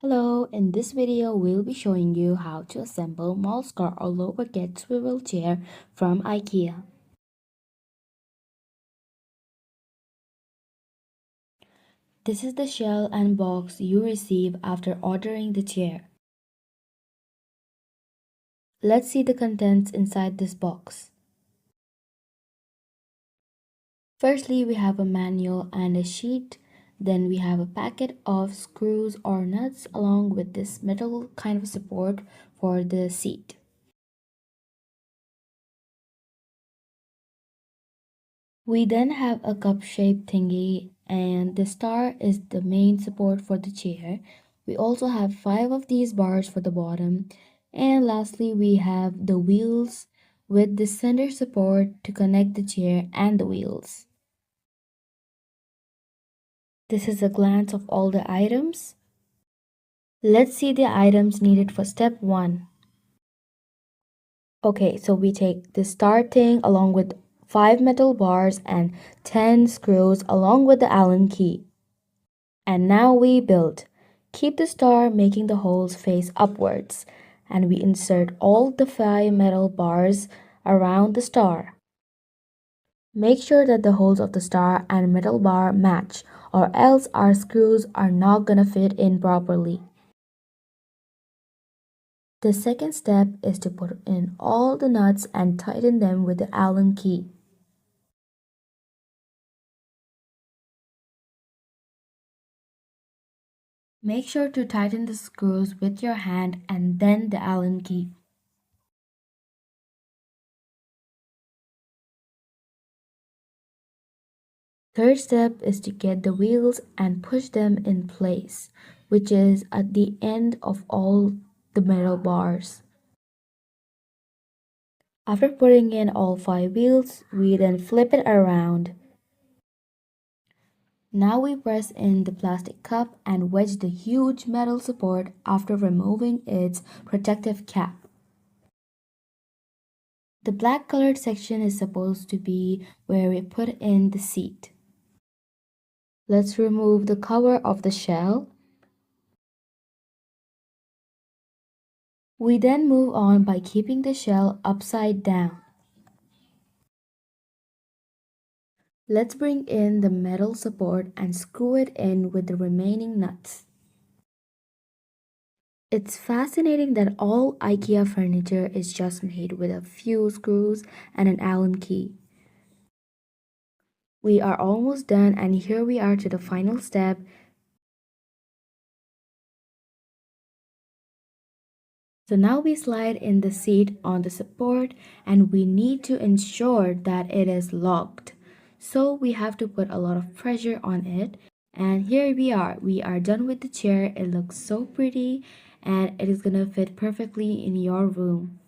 Hello, in this video we'll be showing you how to assemble Malskar Loberget swivel chair from IKEA. This is the shell and box you receive after ordering the chair. Let's see the contents inside this box. Firstly, we have a manual and a sheet. Then we have a packet of screws or nuts along with this metal kind of support for the seat. We then have a cup-shaped thingy, and the star is the main support for the chair. We also have 5 of these bars for the bottom. And lastly, we have the wheels with the center support to connect the chair and the wheels. This is a glance of all the items. Let's see the items needed for step 1. Okay, so we take the star thing along with 5 metal bars and 10 screws along with the Allen key. And now we build. Keep the star making the holes face upwards, and we insert all the 5 metal bars around the star. Make sure that the holes of the star and metal bar match, or else our screws are not gonna fit in properly. The second step is to put in all the nuts and tighten them with the Allen key. Make sure to tighten the screws with your hand and then the Allen key. Third step is to get the wheels and push them in place, which is at the end of all the metal bars. After putting in all 5 wheels, we then flip it around. Now we press in the plastic cup and wedge the huge metal support after removing its protective cap. The black colored section is supposed to be where we put in the seat. Let's remove the cover of the shell. We then move on by keeping the shell upside down. Let's bring in the metal support and screw it in with the remaining nuts. It's fascinating that all IKEA furniture is just made with a few screws and an Allen key. We are almost done, and here we are to the final step. So now we slide in the seat on the support, and we need to ensure that it is locked. So we have to put a lot of pressure on it. And here we are done with the chair. It looks so pretty and it is gonna fit perfectly in your room.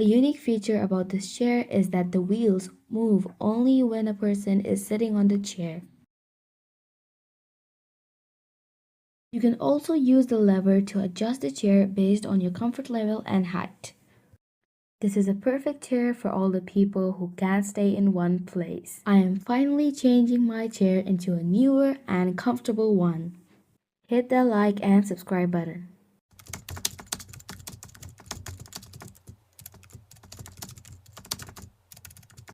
A unique feature about this chair is that the wheels move only when a person is sitting on the chair. You can also use the lever to adjust the chair based on your comfort level and height. This is a perfect chair for all the people who can't stay in one place. I am finally changing my chair into a newer and comfortable one. Hit that like and subscribe button.